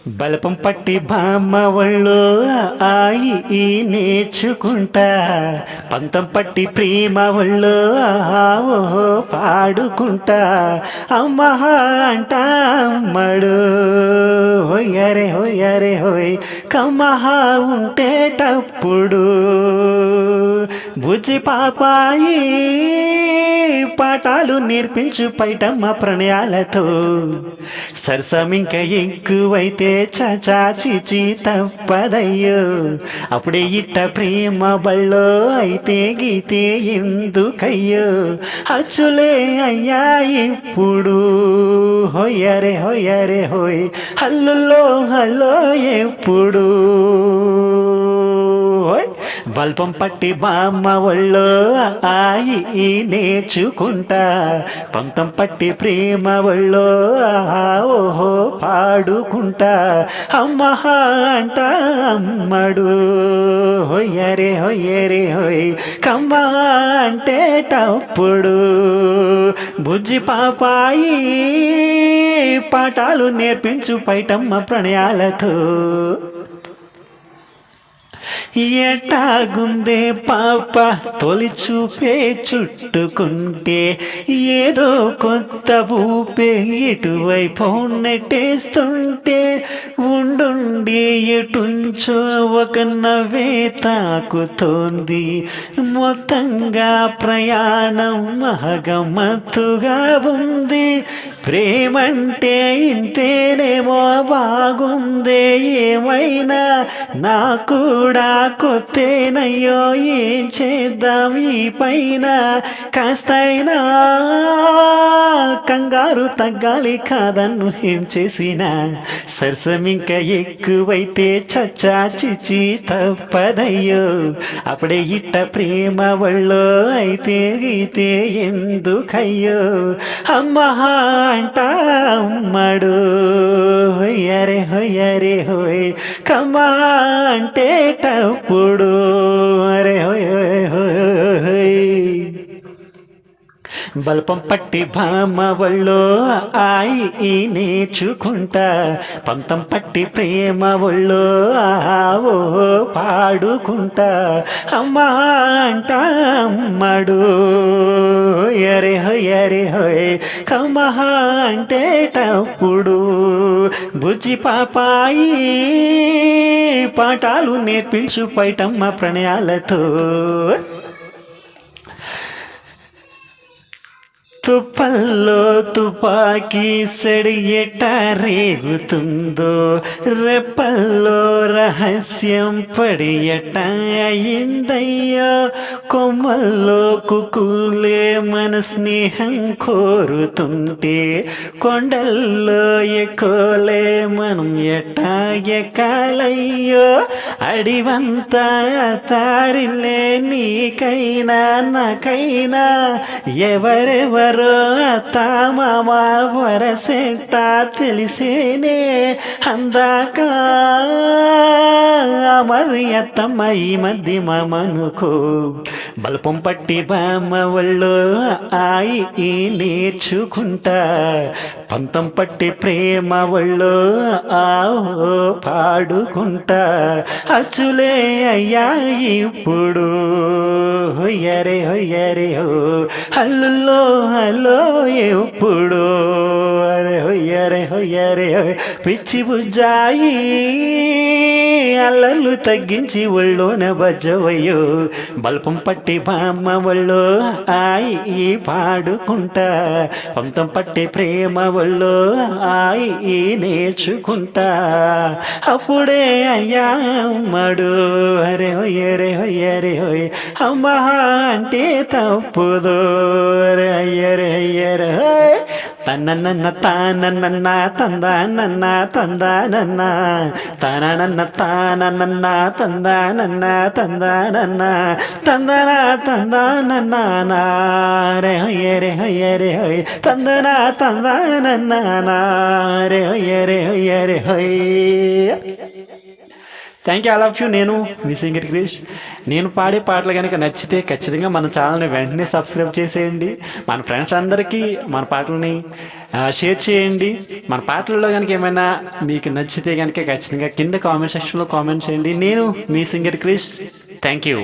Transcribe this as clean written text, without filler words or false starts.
బలపం పట్టి బామ్మ ఒళ్ళో ఆయి ఈ నేర్చుకుంటా, పంతం పట్టి ప్రేమ ఒళ్ళో ఓహో పాడుకుంటా. అమ్మహ అంట అమ్మడు హొయ్యరే హొయ్యరే హొయ్, కమ్మహ ఉంటేటప్పుడు బుజ్జి పాపాయి పాఠాలు నేర్పించు పైటమ్మ ప్రణయాలతో. సరసమింక ఎక్కువైతే చాచా చిచి తప్పదయ్యో, అప్పుడే ఇట్ట ప్రేమ బళ్ళో అయితే గీతే ఎందుకయ్యో. అచ్చులే అయ్యా ఇప్పుడు హొయ్యరే హొయ్యరే హోయ్, హల్లుల్లో హల్లో ఎప్పుడు. బల్పం పట్టి బామ్మ ఒళ్ళో ఆయి ఈ నేర్చుకుంటా, పంతం పట్టి ప్రేమ ఒళ్ళో ఓహో పాడుకుంటా. అమ్మహ అంట అమ్మడు హొయ్యరే హొయ్యరే హొయ్, కమ్మ అంటేటప్పుడు బుజ్జి పాపాయి పాఠాలు నేర్పించు పైటమ్మ ప్రణయాలతో. ఎట్టాగుందే పాప తొలి చూపే చుట్టుకుంటే, ఏదో కొత్త ఊపే ఇటువైపు నెట్టేస్తుంటే, ఉండుండి ఎటుంచో ఒక నవ్వే తాకుతోంది. మొత్తంగా ప్రయాణం మహగమ్మత్తుగా ఉంది. ప్రేమంటే ఇంతేనేమో బాగుందే, ఏమైనా నా కూడా కొత్తేనయ్యో. ఏం చేద్దాం ఈ పైన, కాస్తైనా కంగారు తగ్గాలి కాదన్ను ఏం చేసినా. సరసమింక ఎక్కువైతే చచ్చా చిచి తప్పదయ్యో, అప్పుడే ఇట్ట ప్రేమ ఒళ్ళో అయితే గీతే ఎందుకయ్యో. అమ్మహ అంట అమ్మడు హొయ్యరే హొయ్యరే హోయ్, కమ్మా అంటేటప్పుడు అరే హోయ్ హోయ్ హోయ్. బల్పం పట్టి బామ్మ ఒళ్ళో ఆయి ఈ నేర్చుకుంటా, పంతం పట్టి ప్రేమ ఒళ్ళో ఓ పాడుకుంటా. అమ్మ అంట అమ్మడు హొయ్యరే హొయ్యరే హోయ్, కమ్మహ అంటేటప్పుడు బుజ్జి పాపాయి పాఠాలు నేర్పించు పైటమ్మ ప్రణయాలతో. తుప్పల్లో తుపాకీ సడి ఎట రేగుతుందో, రెప్పల్లో రహస్యం పడి ఎట అయిందయ్యో. కొమ్మల్లో కుకులే మన స్నేహం కోరుతుంటే, కొండల్లో ఎక్కోలే మనం ఎట ఎక్కాలయ్యో. అడివంతా తారిలే నీకైనా నాకైనా, ఎవరెవరో అత్తామామ వరసెట్ట తెలిసేనే. అందాక మరి అత్తమ్మ ఈ మధ్య మామనుకో. బల్పం పట్టి బామ్మ ఒళ్ళో ఆయి ఈ నేర్చుకుంటా, పంతం పట్టి ప్రేమ ఒళ్ళో ఆహో పాడుకుంటా. అచ్చులే అయ్యా ఇప్పుడు హొయ్యరే హొయ్యరే హో, హల్లుల్లో హలో ఎప్పుడు అరే హొయ్యరే హొయ్యరే హోయ్. పిచ్చి బుజ్జాయి అల్లర్లు తగ్గించి ఒళ్ళోన బజ్జవయ్యో. బల్పం పట్టి బామ్మ ఒళ్ళో ఆయి ఈ పాడుకుంటా, పంతం పట్టి ప్రేమ ఒళ్ళో ఆయి ఈ నేర్చుకుంటా. అప్పుడే అయ్యా అమ్మడు అరే హొయ్యరే హొయ్యరే హోయ్, అమ్మ అంటే తప్పుదో అరే అయ్యరే అయ్యరే హోయ్. తనన్న తానన్న తందానన్న తందానన్న, తనన్న తానన్న తందానన్న తందానన్న, తందన తందానన్న రే హొయ్యరే హొయ్యరే హోయ్, తందన తందానన్న రే హొయ్యరే హొయ్యరే హోయ్. Thank you all of you. నేను మీ సింగర్ క్రిష్. నేను పాడే పాటలు కనుక నచ్చితే ఖచ్చితంగా మన ఛానల్ని వెంటనే సబ్స్క్రైబ్ చేసేయండి. మన ఫ్రెండ్స్ అందరికీ మన పాటలని షేర్ చేయండి. మన పాటలలో కనుక ఏమైనా మీకు నచ్చితే కనుక ఖచ్చితంగా కింద కామెంట్ సెక్షన్లో కామెంట్ చేయండి. నేను మీ సింగర్ క్రిష్. Thank you.